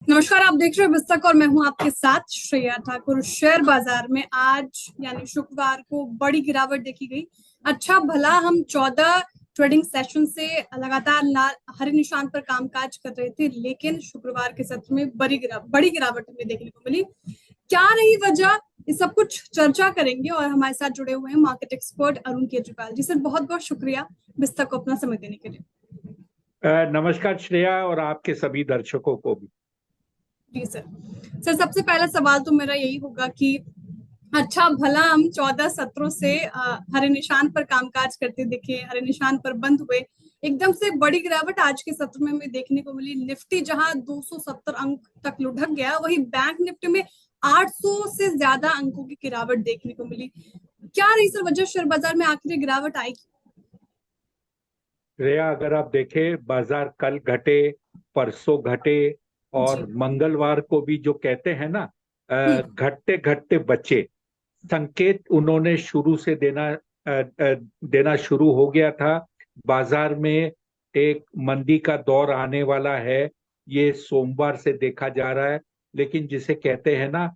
नमस्कार। आप देख रहे हो बिस्तक और मैं हूं आपके साथ श्रेया ठाकुर। शेयर बाजार में आज यानी शुक्रवार को बड़ी गिरावट देखी गई। अच्छा भला हम 14 ट्रेडिंग सेशन से लगातार हरे निशान पर कामकाज कर रहे थे, लेकिन शुक्रवार के सत्र में बड़ी गिरावट हमें देखने को मिली। क्या रही वजह, ये सब कुछ चर्चा करेंगे और हमारे साथ जुड़े हुए हैं market expert Arun Kejriwal ji. Sir बहुत बहुत शुक्रिया बिस्तक को अपना समय देने के लिए। नमस्कार श्रेया और आपके सभी दर्शकों को भी। जी सर। सर सबसे पहला सवाल तो मेरा यही होगा कि अच्छा भला हम 14 सत्रों से हरे निशान पर कामकाज करते दिखे, हरे निशान पर बंद हुए, एकदम से बड़ी गिरावट आज के सत्र में हमें देखने को मिली। निफ्टी जहां 270 अंक तक लुढ़क गया, वहीं बैंक निफ्टी में 800 से ज्यादा अंकों की गिरावट देखने को मिली। क्या रही सर वजह शेयर बाजार में आखिर गिरावट आई? श्रेया, अगर आप देखें बाजार कल घटे, परसों घटे और जी। मंगलवार को भी जो कहते हैं ना, हम्म। घटते घटते बचे संकेत उन्होंने शुरू से देना शुरू हो गया था। बाजार में एक मंदी का दौर आने वाला है, ये सोमवार से देखा जा रहा है। लेकिन जिसे कहते हैं ना,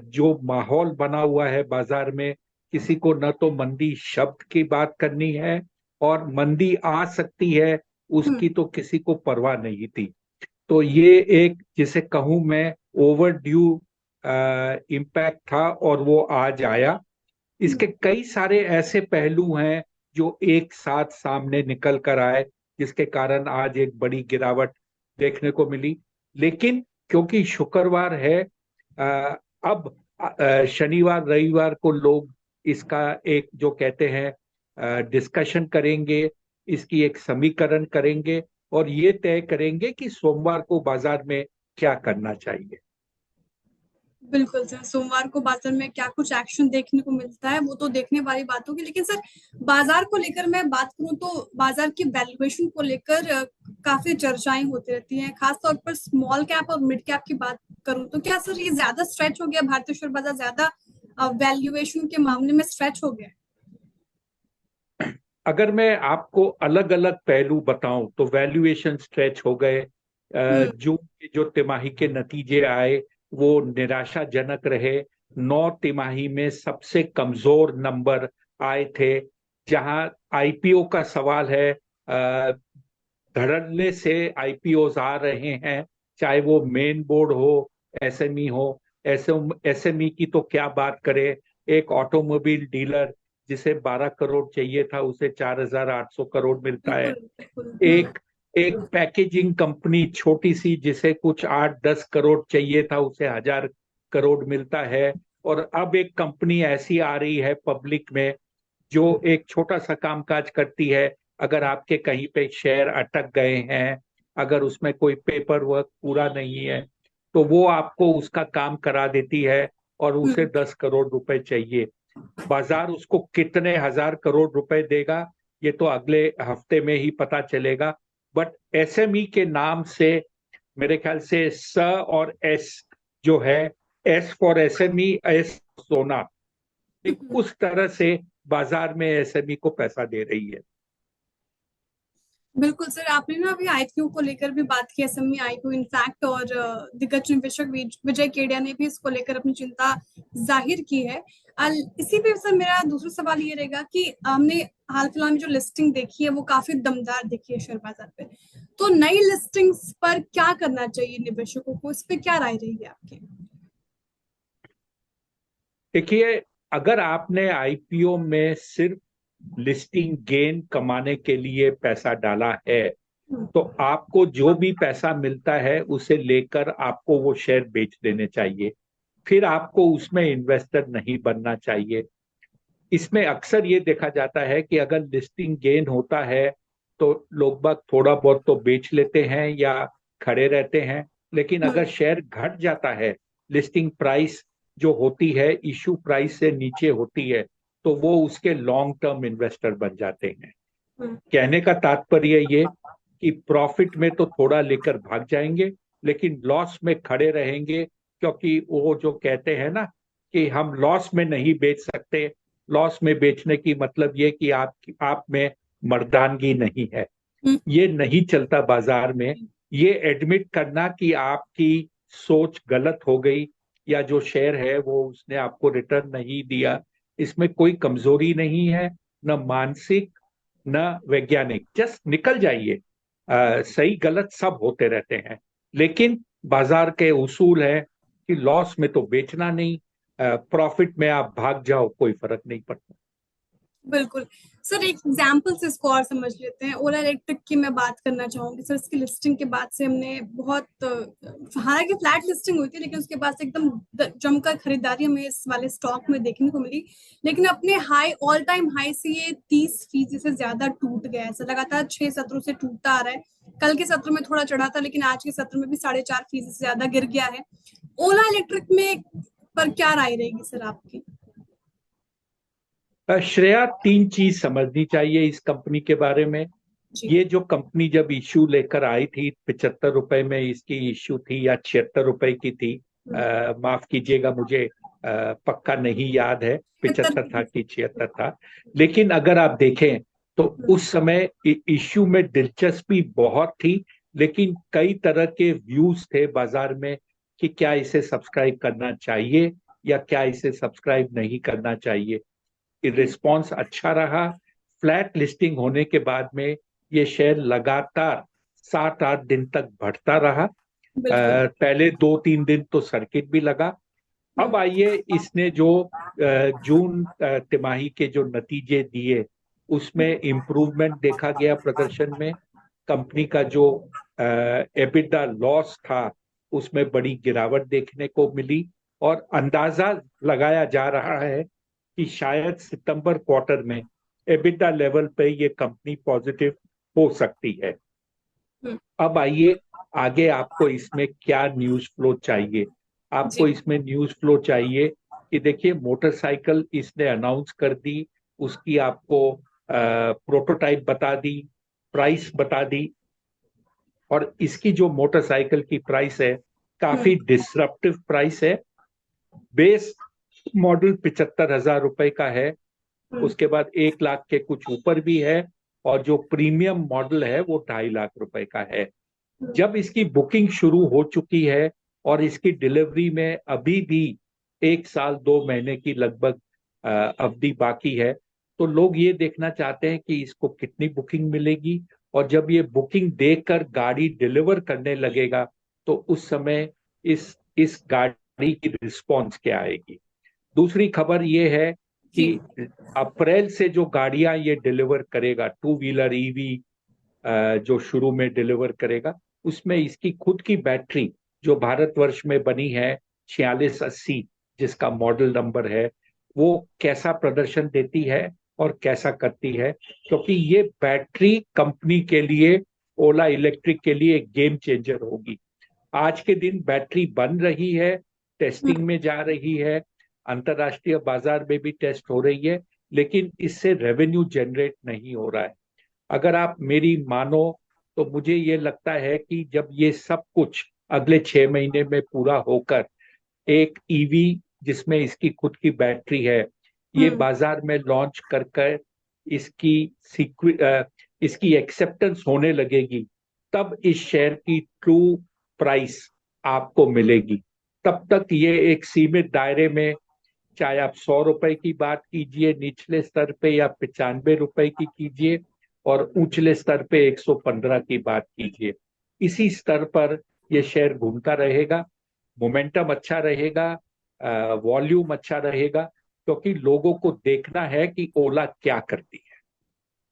जो माहौल बना हुआ है बाजार में, किसी को न तो मंदी शब्द की बात करनी है और मंदी आ सकती है हम्म। उसकी तो किसी को परवाह नहीं थी। तो ये एक, जिसे कहूं मैं, ओवर ड्यू इम्पैक्ट था और वो आज आया। हम्म। इसके कई सारे ऐसे पहलू हैं जो एक साथ सामने निकल कर आए, जिसके कारण आज एक बड़ी गिरावट देखने को मिली। लेकिन क्योंकि शुक्रवार है, अब शनिवार रविवार को लोग इसका एक, जो कहते हैं, डिस्कशन करेंगे, इसकी एक समीकरण करेंगे और ये तय करेंगे कि सोमवार को बाजार में क्या करना चाहिए। बिल्कुल सर, सोमवार को बाजार में क्या कुछ एक्शन देखने को मिलता है वो तो देखने वाली बात होगी। लेकिन सर बाजार को लेकर मैं बात करूं तो बाजार की वैल्यूएशन को लेकर काफी चर्चाएं होती रहती हैं, खासतौर पर स्मॉल कैप और मिड कैप की बात करूं तो क्या सर ये ज्यादा स्ट्रेच हो गया, भारतीय शेयर बाजार ज्यादा वैल्यूएशन के मामले में स्ट्रेच हो गया? अगर मैं आपको अलग अलग पहलू बताऊं तो वैल्यूएशन स्ट्रेच हो गए। हम्म। जून के जो तिमाही के नतीजे आए वो निराशाजनक रहे। 9 तिमाही में सबसे कमजोर नंबर आए थे। जहां आईपीओ का सवाल है, धड़ल्ले से आईपीओज आ रहे हैं, चाहे वो मेन बोर्ड हो, एसएमई हो। एसएमई की तो क्या बात करें। एक ऑटोमोबाइल डीलर जिसे 12 करोड़ चाहिए था, उसे 4,800 करोड़ मिलता है। बिल्कुल बिल्कुल। एक एक पैकेजिंग कंपनी छोटी सी, जिसे कुछ 8-10 करोड़ चाहिए था, उसे 1,000 करोड़ मिलता है। और अब एक कंपनी ऐसी आ रही है पब्लिक में, जो एक छोटा सा कामकाज करती है। अगर आपके कहीं पे शेयर अटक गए हैं, अगर उसमें कोई पेपर वर्क पूरा नहीं है, तो वो आपको उसका काम करा देती है और उसे हम्म। 10 करोड़ रुपए चाहिए। बाजार उसको कितने हजार करोड़ रुपए देगा, ये तो अगले हफ्ते में ही पता चलेगा। बट एसएमई के नाम से मेरे ख्याल से स और एस जो है, एस फॉर एसएमई, एस सोना, एक हम्म। उस तरह से बाजार में एसएमई को पैसा दे रही है। बिल्कुल सर, आपने ना अभी आईपीओ को लेकर भी बात की, एसएमई आईपीओ इनफैक्ट, और दिग्गज निवेशक विजय केडिया ने भी इसको लेकर अपनी चिंता जाहिर की है। इसी पे सर मेरा दूसरा सवाल ये रहेगा कि हमने हाल फिलहाल में जो लिस्टिंग देखी है वो काफी दमदार देखी है शेयर बाजार पे। तो नई लिस्टिंग्स पर क्या करना चाहिए निवेशकों को, इस पे क्या राय रहेगी आपकी? देखिए, अगर आपने आईपीओ में सिर्फ लिस्टिंग गेन कमाने के लिए पैसा डाला है, हम्म। तो आपको जो भी पैसा मिलता है उसे लेकर आपको वो शेयर बेच देने चाहिए। फिर आपको उसमें इन्वेस्टर नहीं बनना चाहिए। इसमें अक्सर ये देखा जाता है कि अगर लिस्टिंग गेन होता है तो लोग बाग थोड़ा बहुत तो बेच लेते हैं या खड़े रहते हैं। लेकिन हम्म। अगर शेयर घट जाता है, लिस्टिंग प्राइस जो होती है इशू प्राइस से नीचे होती है, तो वो उसके लॉन्ग टर्म इन्वेस्टर बन जाते हैं। हम्म। कहने का तात्पर्य ये कि प्रॉफिट में तो थोड़ा लेकर भाग जाएंगे, लेकिन लॉस में खड़े रहेंगे। क्योंकि वो जो कहते हैं ना कि हम लॉस में नहीं बेच सकते। लॉस में बेचने की मतलब ये कि आप में मर्दानगी नहीं है। हम्म। ये नहीं चलता बाजार में। ये एडमिट करना कि आपकी सोच गलत हो गई या जो शेयर है वो उसने आपको रिटर्न नहीं दिया, इसमें कोई कमजोरी नहीं है, न मानसिक न वैज्ञानिक। जस्ट निकल जाइए। सही गलत सब होते रहते हैं, लेकिन बाजार के उसूल है कि लॉस में तो बेचना नहीं, प्रॉफिट में आप भाग जाओ कोई फर्क नहीं पड़ता। बिल्कुल। सर एक एग्जाम्पल से इसको और समझ लेते हैं, ओला इलेक्ट्रिक की मैं बात करना चाहूंगी। सर इसकी लिस्टिंग के बाद से हमने बहुत हालांकि फ्लैट लिस्टिंग हुई थी, लेकिन उसके बाद से एकदम जमकर खरीदारी हमें इस वाले स्टॉक में देखने को मिली। लेकिन अपने हाई ऑल टाइम हाई से ये 30% से ज्यादा टूट गया है। सर लगातार 6 सत्रों से टूटता आ रहा है। कल के सत्र में थोड़ा चढ़ा था, लेकिन आज के सत्र में भी 4.5% से ज्यादा गिर गया है। ओला इलेक्ट्रिक में पर क्या राय रहेगी सर आपकी? श्रेया, तीन चीज समझनी चाहिए इस कंपनी के बारे में। जी। ये जो कंपनी जब इश्यू लेकर आई थी, 75 रुपए में इसकी इश्यू थी या 76 रुपए की थी, माफ कीजिएगा, मुझे पक्का नहीं याद है 75 था कि 76 था। लेकिन अगर आप देखें तो उस समय इश्यू में दिलचस्पी बहुत थी, लेकिन कई तरह के व्यूज थे बाजार में कि क्या इसे सब्सक्राइब करना चाहिए या क्या इसे सब्सक्राइब नहीं करना चाहिए। रिस्पॉन्स अच्छा रहा। फ्लैट लिस्टिंग होने के बाद में ये शेयर लगातार 7-8 दिन तक बढ़ता रहा। बिल्कुल। पहले 2-3 दिन तो सर्किट भी लगा। अब आइए, इसने जो जून तिमाही के जो नतीजे दिए उसमें इम्प्रूवमेंट देखा गया प्रदर्शन में। कंपनी का जो एबिटा लॉस था उसमें बड़ी गिरावट देखने को मिली, और अंदाजा लगाया जा रहा है कि शायद सितंबर क्वार्टर में एबिटा लेवल पे ये कंपनी पॉजिटिव हो सकती है। अब आइए आगे, आपको इसमें क्या न्यूज फ्लो चाहिए? आपको जी। इसमें न्यूज फ्लो चाहिए कि देखिए, मोटरसाइकिल इसने अनाउंस कर दी, उसकी आपको प्रोटोटाइप बता दी, प्राइस बता दी, और इसकी जो मोटरसाइकिल की प्राइस है काफी डिसरप्टिव प्राइस है। बेस मॉडल 75,000 रुपए का है, उसके बाद 1 लाख के कुछ ऊपर भी है, और जो प्रीमियम मॉडल है वो 2.5 लाख रुपए का है। जब इसकी बुकिंग शुरू हो चुकी है और इसकी डिलीवरी में अभी भी 1 साल 2 महीने की लगभग अवधि बाकी है, तो लोग ये देखना चाहते हैं कि इसको कितनी बुकिंग मिलेगी, और जब ये बुकिंग देकर गाड़ी डिलीवर करने लगेगा तो उस समय इस गाड़ी की रिस्पॉन्स क्या आएगी। दूसरी खबर ये है कि जी। अप्रैल से जो गाड़ियां ये डिलीवर करेगा, टू व्हीलर ईवी जो शुरू में डिलीवर करेगा, उसमें इसकी खुद की बैटरी जो भारतवर्ष में बनी है 4680, जिसका मॉडल नंबर है, वो कैसा प्रदर्शन देती है और कैसा करती है, क्योंकि ये बैटरी कंपनी के लिए, ओला इलेक्ट्रिक के लिए एक गेम चेंजर होगी। आज के दिन बैटरी बन रही है, टेस्टिंग में जा रही है, अंतरराष्ट्रीय बाजार में भी टेस्ट हो रही है, लेकिन इससे रेवेन्यू जनरेट नहीं हो रहा है। अगर आप मेरी मानो तो मुझे ये लगता है कि जब ये सब कुछ अगले 6 महीने में पूरा होकर एक ईवी जिसमें इसकी खुद की बैटरी है, ये बाजार में लॉन्च कर कर इसकी इसकी एक्सेप्टेंस होने लगेगी, तब इस शेयर की ट्रू प्राइस आपको मिलेगी। तब तक ये एक सीमित दायरे में, चाहे आप 100 रुपए की बात कीजिए निचले स्तर पे या 95 रुपए की कीजिए, और ऊंचले स्तर पे 115 की बात कीजिए, इसी स्तर पर यह शेयर घूमता रहेगा। मोमेंटम अच्छा रहेगा, वॉल्यूम अच्छा रहेगा, क्योंकि लोगों को देखना है कि ओला क्या करती है।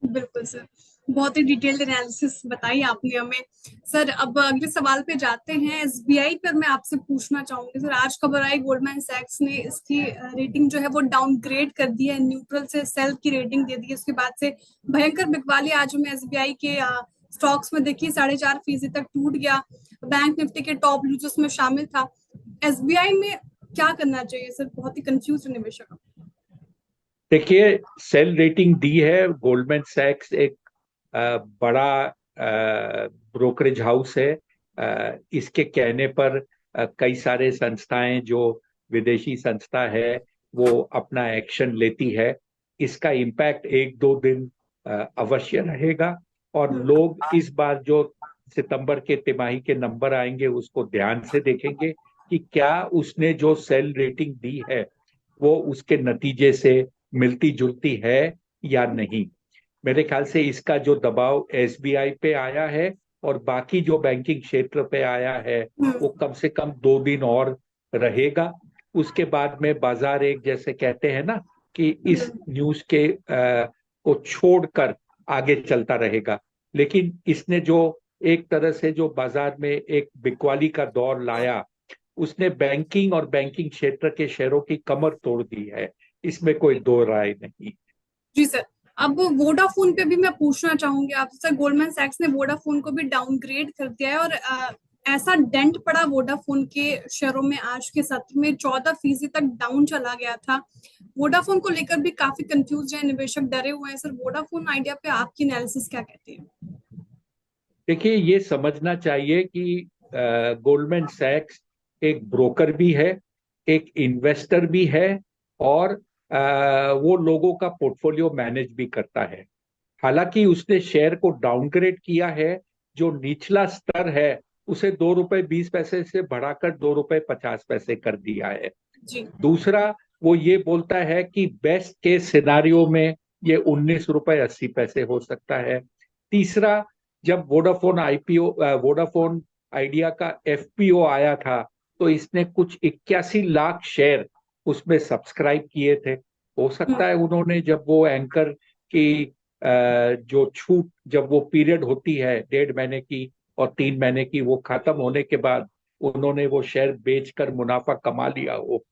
बिल्कुल सर, बहुत ही डिटेल्ड एनालिसिस बताई आपने हमें। सर अब अगले सवाल पे जाते हैं। एसबीआई पर मैं आपसे पूछना चाहूंगी सर, आज खबर आई गोल्डमैन सैक्स ने इसकी रेटिंग जो है वो डाउनग्रेड कर दी है, न्यूट्रल से सेल की रेटिंग दे दी है। उसके बाद से भयंकर बिकवाली आज हमें एसबीआई के स्टॉक्स में देखिए 4.5% तक टूट गया। बैंक निफ्टी के टॉप लूजर्स में शामिल था। एसबीआई में क्या करना चाहिए सर? बहुत ही कंफ्यूज निवेशक। देखिए, सेल रेटिंग दी है। गोल्डमैन सैक्स एक बड़ा ब्रोकरेज हाउस है। इसके कहने पर कई सारे संस्थाएं जो विदेशी संस्था है वो अपना एक्शन लेती है। इसका इम्पैक्ट 1-2 दिन अवश्य रहेगा, और लोग इस बार जो सितंबर के तिमाही के नंबर आएंगे, उसको ध्यान से देखेंगे कि क्या उसने जो सेल रेटिंग दी है वो उसके नतीजे से मिलती जुलती है या नहीं। मेरे ख्याल से इसका जो दबाव एसबीआई पे आया है और बाकी जो बैंकिंग क्षेत्र पे आया है वो कम से कम 2 दिन और रहेगा। उसके बाद में बाजार एक, जैसे कहते हैं ना, कि इस न्यूज को छोड़कर आगे चलता रहेगा। लेकिन इसने जो एक तरह से जो बाजार में एक बिकवाली का दौर लाया, उसने बैंकिंग और बैंकिंग क्षेत्र के शेयरों की कमर तोड़ दी है, इसमें कोई दो राय नहीं। जी सर। अब वोडाफोन पे भी मैं पूछना चाहूंगी आपसे सर, गोल्डमैन सैक्स ने वोडाफोन को भी डाउनग्रेड कर दिया है और ऐसा डेंट पड़ा वोडाफोन के शेयरों में, आज के सत्र में 14% तक डाउन चला गया था। वोडाफोन को लेकर भी काफी कंफ्यूज है, निवेशक डरे हुए हैं। सर, वोडाफोन आइडिया पे आपकी एनालिसिस क्या कहती है? देखिए, ये समझना चाहिए कि गोल्डमैन सैक्स एक ब्रोकर भी है, एक इन्वेस्टर भी है, और वो लोगों का पोर्टफोलियो मैनेज भी करता है। हालांकि उसने शेयर को डाउनग्रेड किया है, जो निचला स्तर है उसे 2 रुपए 20 पैसे से बढ़ाकर 2 रुपए 50 पैसे कर दिया है। जी। दूसरा, वो ये बोलता है कि बेस्ट केस सिनारियो में ये 19 रुपए 80 पैसे हो सकता है। तीसरा, जब वोडाफोन आइडिया का एफपीओ आया था तो इसने कुछ 81 लाख शेयर उसमें सब्सक्राइब किए थे। हो सकता है उन्होंने, जब वो एंकर की जो छूट, जब वो पीरियड होती है 1.5 महीने की और 3 महीने की, वो खत्म होने के बाद उन्होंने वो शेयर बेचकर मुनाफा कमा लिया हो।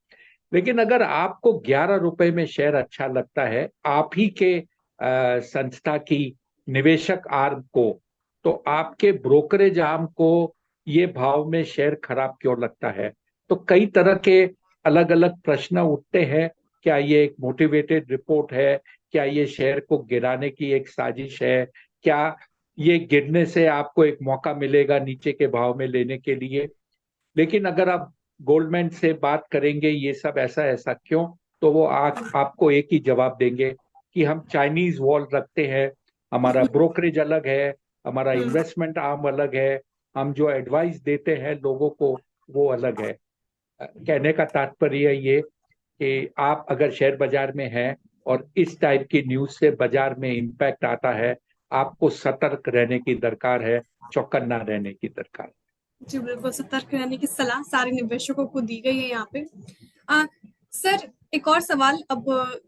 लेकिन अगर आपको 11 रुपए में शेयर अच्छा लगता है आप ही के संस्था की निवेशक आर्म को, तो आपके ब्रोकरेज आर्म को ये भाव में शेयर खराब क्यों लगता है? तो कई तरह के अलग अलग प्रश्न उठते हैं। क्या ये एक मोटिवेटेड रिपोर्ट है? क्या ये शेयर को गिराने की एक साजिश है? क्या ये गिरने से आपको एक मौका मिलेगा नीचे के भाव में लेने के लिए? लेकिन अगर आप गोल्डमैन से बात करेंगे ये सब ऐसा ऐसा क्यों, तो वो आपको एक ही जवाब देंगे कि हम चाइनीज वॉल रखते हैं, हमारा ब्रोकरेज अलग है, हमारा इन्वेस्टमेंट आर्म अलग है, हम जो एडवाइस देते हैं लोगों को वो अलग है। कहने का तात्पर्य ये कि आप अगर शेयर बाजार में हैं और इस टाइप की न्यूज से बाजार में इम्पैक्ट आता है, आपको सतर्क रहने की दरकार है, चौकन्ना रहने की दरकार है। जी बिल्कुल, सतर्क रहने की सलाह सारे निवेशकों को दी गई है यहाँ पे। सर, एक और सवाल। अब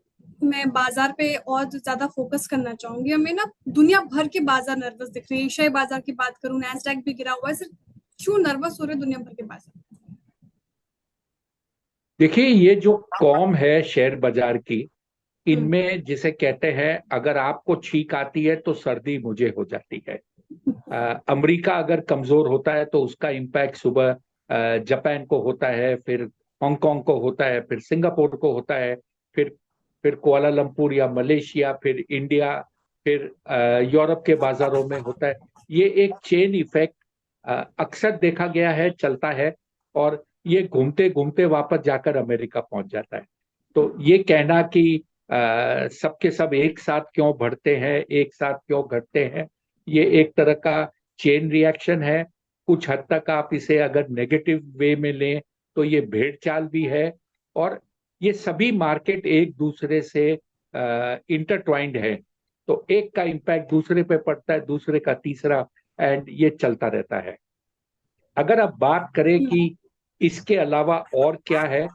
मैं बाजार पे और ज्यादा फोकस करना चाहूंगी। हमें ना दुनिया भर के बाजार नर्वस दिख रहे हैं। एशियाई बाजार की बात करूं, नैस्डैक भी गिरा हुआ है। सर, क्यों नर्वस हो रहे हैं दुनिया भर के बाजार? देखिए, ये जो कॉम है शेयर बाजार की, हम्म। इनमें जिसे कहते हैं, अगर आपको छींक आती है तो सर्दी मुझे हो जाती है। अमेरिका अगर कमजोर होता है तो उसका इम्पैक्ट सुबह जापान को होता है, फिर हांगकांग को होता है, फिर सिंगापुर को होता है, फिर फिर कुआलालंपुर या मलेशिया, फिर इंडिया, फिर यूरोप के बाजारों में होता है। ये एक चेन इफेक्ट अक्सर देखा गया है, चलता है, और ये घूमते घूमते वापस जाकर अमेरिका पहुंच जाता है। तो ये कहना कि सबके सब एक साथ क्यों बढ़ते हैं, एक साथ क्यों घटते हैं, ये एक तरह का चेन रिएक्शन है। कुछ हद तक आप इसे अगर नेगेटिव वे में लें तो ये भेड़ चाल भी है। और ये सभी मार्केट एक दूसरे से इंटरट्वाइंड है, तो एक का इम्पैक्ट दूसरे पे पड़ता है, दूसरे का तीसरा, एंड ये चलता रहता है। अगर आप बात करें कि इसके अलावा और क्या है,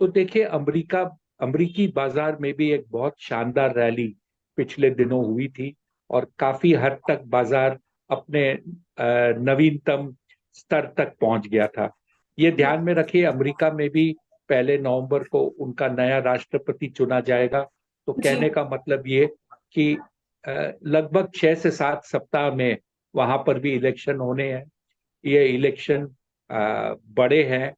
तो देखिए, अमरीकी बाजार में भी एक बहुत शानदार रैली पिछले दिनों हुई थी, और काफी हद तक बाजार अपने नवीनतम स्तर तक पहुंच गया था। ये ध्यान में रखिए, अमेरिका में भी 1 नवंबर को उनका नया राष्ट्रपति चुना जाएगा। तो जी। कहने का मतलब ये कि लगभग 6 से 7 सप्ताह में वहां पर भी इलेक्शन होने हैं। ये इलेक्शन बड़े हैं,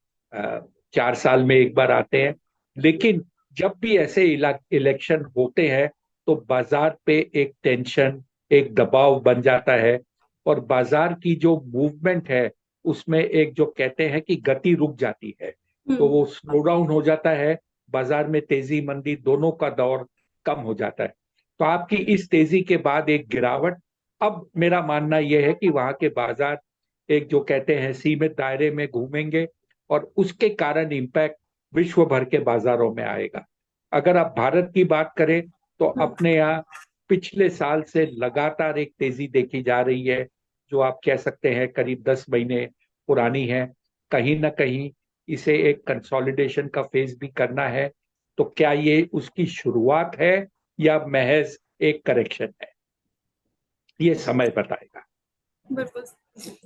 4 साल में एक बार आते हैं। लेकिन जब भी ऐसे इलेक्शन होते हैं तो बाजार पे एक टेंशन, एक दबाव बन जाता है, और बाजार की जो मूवमेंट है उसमें एक, जो कहते हैं कि गति रुक जाती है, तो वो स्लो डाउन हो जाता है। बाजार में तेजी मंदी दोनों का दौर कम हो जाता है। तो आपकी इस तेजी के बाद एक गिरावट अब मेरा मानना यह है कि वहां के बाजार एक जो कहते हैं सीमित दायरे में घूमेंगे, और उसके कारण इम्पैक्ट विश्व भर के बाजारों में आएगा। अगर आप भारत की बात करें तो हम्म, अपने यहाँ पिछले साल से लगातार एक तेजी देखी जा रही है, जो आप कह सकते हैं करीब 10 महीने पुरानी है। कहीं ना कहीं इसे एक कंसोलिडेशन का फेज भी करना है। तो क्या ये उसकी शुरुआत है या महज एक करेक्शन है, ये समय बताएगा। बिल्कुल।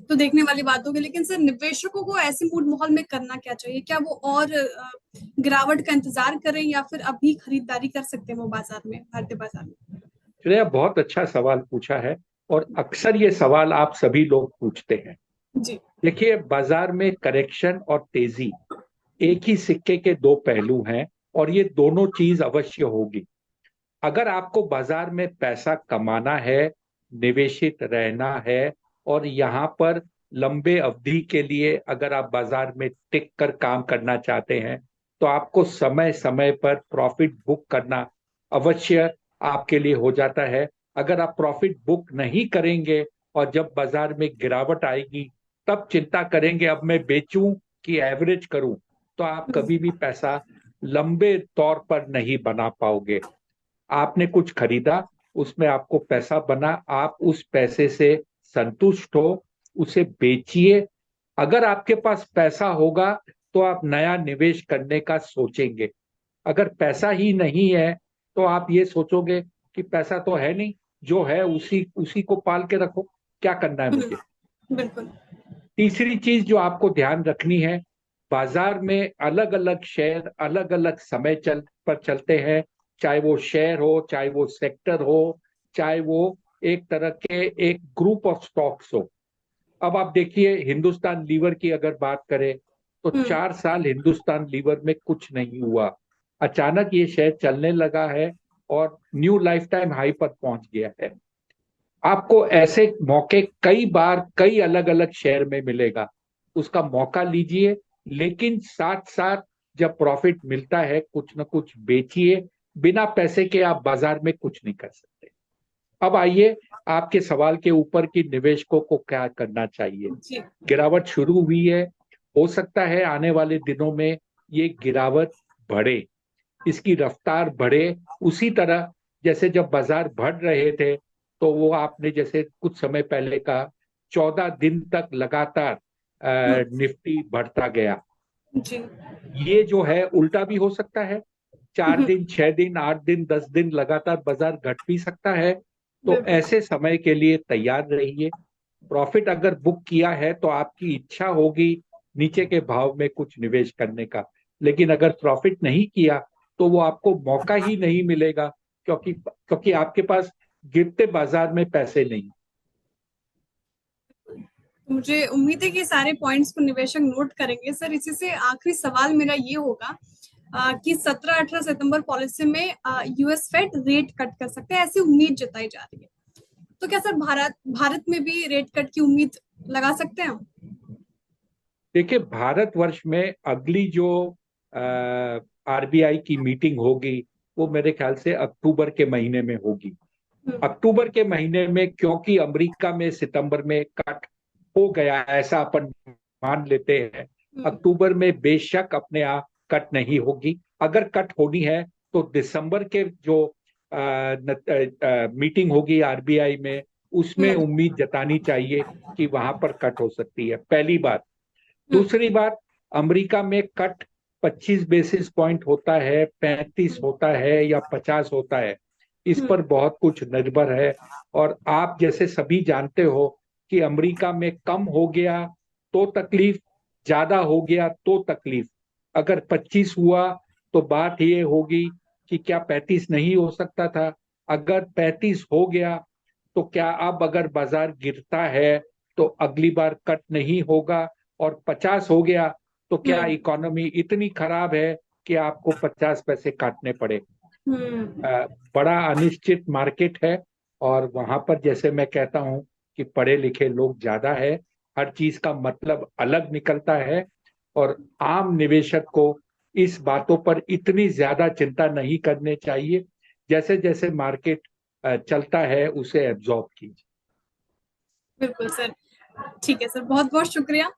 तो देखने वाली बात होगी, लेकिन सर निवेशकों को ऐसे मूड माहौल में करना क्या चाहिए? क्या वो और गिरावट का इंतजार करें या फिर अभी खरीदारी कर सकते हैं वो बाजार में, भारतीय बाजार में? श्रेया, बहुत अच्छा सवाल पूछा है, और अक्सर ये सवाल आप सभी लोग पूछते हैं। जी। देखिए, बाजार में करेक्शन और तेजी एक ही सिक्के के दो पहलू हैं, और ये दोनों चीज अवश्य होगी। अगर आपको बाजार में पैसा कमाना है, निवेशित रहना है, और यहाँ पर लंबे अवधि के लिए अगर आप बाजार में टिक कर काम करना चाहते हैं, तो आपको समय समय पर प्रॉफिट बुक करना अवश्य आपके लिए हो जाता है। अगर आप प्रॉफिट बुक नहीं करेंगे और जब बाजार में गिरावट आएगी तब चिंता करेंगे अब मैं बेचूं कि एवरेज करूं, तो आप हम्म, कभी भी पैसा लंबे तौर पर नहीं बना पाओगे। आपने कुछ खरीदा, उसमें आपको पैसा बना, आप उस पैसे से संतुष्ट हो, उसे बेचिए। अगर आपके पास पैसा होगा तो आप नया निवेश करने का सोचेंगे। अगर पैसा ही नहीं है तो आप ये सोचोगे कि पैसा तो है नहीं, जो है उसी उसी को पाल के रखो, क्या करना है मुझे। बिल्कुल। तीसरी चीज जो आपको ध्यान रखनी है, बाजार में अलग अलग शेयर अलग अलग समय चलते हैं। चाहे वो शेयर हो, चाहे वो सेक्टर हो, चाहे वो एक तरह के एक ग्रुप ऑफ स्टॉक्स हो। अब आप देखिए, हिंदुस्तान लीवर की अगर बात करें तो हम्म, 4 साल हिंदुस्तान लीवर में कुछ नहीं हुआ। अचानक ये शेयर चलने लगा है और न्यू लाइफ टाइम हाई पर पहुंच गया है। आपको ऐसे मौके कई बार कई अलग अलग शेयर में मिलेगा, उसका मौका लीजिए। लेकिन साथ साथ जब प्रॉफिट मिलता है कुछ ना कुछ बेचिए। बिना पैसे के आप बाजार में कुछ नहीं कर सकते। अब आइए आपके सवाल के ऊपर कि निवेशकों को क्या करना चाहिए। जी। गिरावट शुरू हुई है, हो सकता है आने वाले दिनों में ये गिरावट बढ़े, इसकी रफ्तार बढ़े। उसी तरह जैसे जब बाजार बढ़ रहे थे तो वो आपने जैसे कुछ समय पहले का 14 दिन तक लगातार हम्म, निफ्टी बढ़ता गया, जी। ये जो है उल्टा भी हो सकता है। चार हम्म, दिन 6 दिन 8 दिन 10 दिन लगातार बाजार घट भी सकता है। तो बिल्कुल। ऐसे समय के लिए तैयार रहिए। प्रॉफिट अगर बुक किया है तो आपकी इच्छा होगी नीचे के भाव में कुछ निवेश करने का। लेकिन अगर प्रॉफिट नहीं किया तो वो आपको मौका ही नहीं मिलेगा, क्योंकि क्योंकि आपके पास गिरते बाजार में पैसे नहीं। तो मुझे उम्मीद है कि सारे पॉइंट्स को निवेशक नोट करेंगे। सर इसी से आखिरी सवाल मेरा ये होगा कि 17-18 सितंबर पॉलिसी में यूएस फेड रेट कट कर सकते हैं, ऐसी उम्मीद जताई जा रही है। तो क्या सर भारत भारत में भी रेट कट की उम्मीद लगा सकते हैं हम? देखिए, भारतवर्ष में अगली जो आरबीआई की मीटिंग होगी वो मेरे ख्याल से अक्टूबर के महीने में होगी। हम्म, अक्टूबर के महीने में, क्योंकि अमेरिका में सितंबर में कट हो गया ऐसा अपन मान लेते हैं, हम्म, अक्टूबर में बेशक अपने आप कट नहीं होगी। अगर कट होनी है तो दिसंबर के जो मीटिंग होगी आरबीआई में, उसमें हम्म, उम्मीद जतानी चाहिए कि वहां पर कट हो सकती है, पहली बात। हम्म, दूसरी बात, अमेरिका में कट 25 बेसिस पॉइंट होता है, 35 होता है या 50 होता है, इस हम्म, पर बहुत कुछ निर्भर है। और आप जैसे सभी जानते हो कि अमेरिका में कम हो गया तो तकलीफ, ज्यादा हो गया तो तकलीफ। अगर 25 हुआ तो बात ये होगी कि क्या 35 नहीं हो सकता था। अगर 35 हो गया तो क्या अब अगर बाजार गिरता है तो अगली बार कट नहीं होगा। और 50 हो गया तो क्या हम्म, इकोनॉमी इतनी खराब है कि आपको 50 पैसे काटने पड़े। हम्म, बड़ा अनिश्चित मार्केट है, और वहां पर जैसे मैं कहता हूं कि पढ़े लिखे लोग ज्यादा है, हर चीज का मतलब अलग निकलता है। और आम निवेशक को इस बातों पर इतनी ज्यादा चिंता नहीं करनी चाहिए। जैसे जैसे मार्केट चलता है उसे एब्जॉर्ब कीजिए। बिल्कुल सर। ठीक है सर, बहुत बहुत शुक्रिया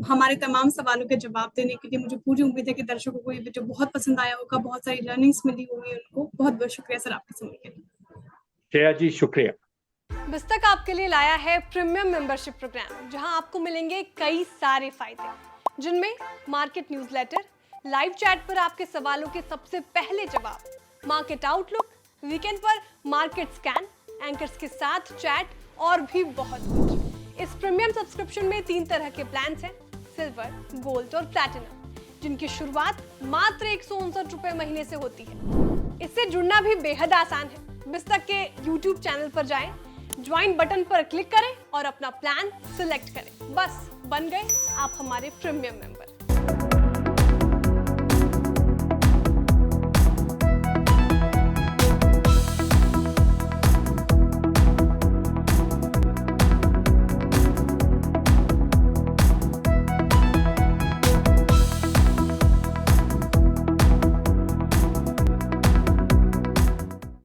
हमारे तमाम सवालों के जवाब देने के लिए। मुझे पूरी उम्मीद है कि दर्शकों को ये वीडियो बहुत पसंद आया होगा, बहुत सारी लर्निंग्स मिली होंगी उनको। बहुत बहुत शुक्रिया सर आपके समय के लिए। श्रेया जी शुक्रिया। बिस्तक आपके लिए लाया है प्रीमियम मेंबरशिप प्रोग्राम, जहां आपको मिलेंगे कई सारे फायदे, जिनमें मार्केट न्यूज़लेटर, लाइव चैट पर आपके सवालों के सबसे पहले जवाब, मार्केट आउटलुक, वीकेंड पर मार्केट स्कैन, एंकर्स के साथ चैट और भी बहुत कुछ। इस प्रीमियम सब्सक्रिप्शन में 3 तरह के प्लान्स हैं, सिल्वर, गोल्ड और प्लैटिनम, जिनकी शुरुआत मात्र 159 रुपए महीने से होती है। इससे जुड़ना भी बेहद आसान है। बिस्तक के YouTube चैनल पर जाएं, ज्वाइन बटन पर क्लिक करें और अपना प्लान सिलेक्ट करें। बस बन गए आप हमारे प्रीमियम मेंबर।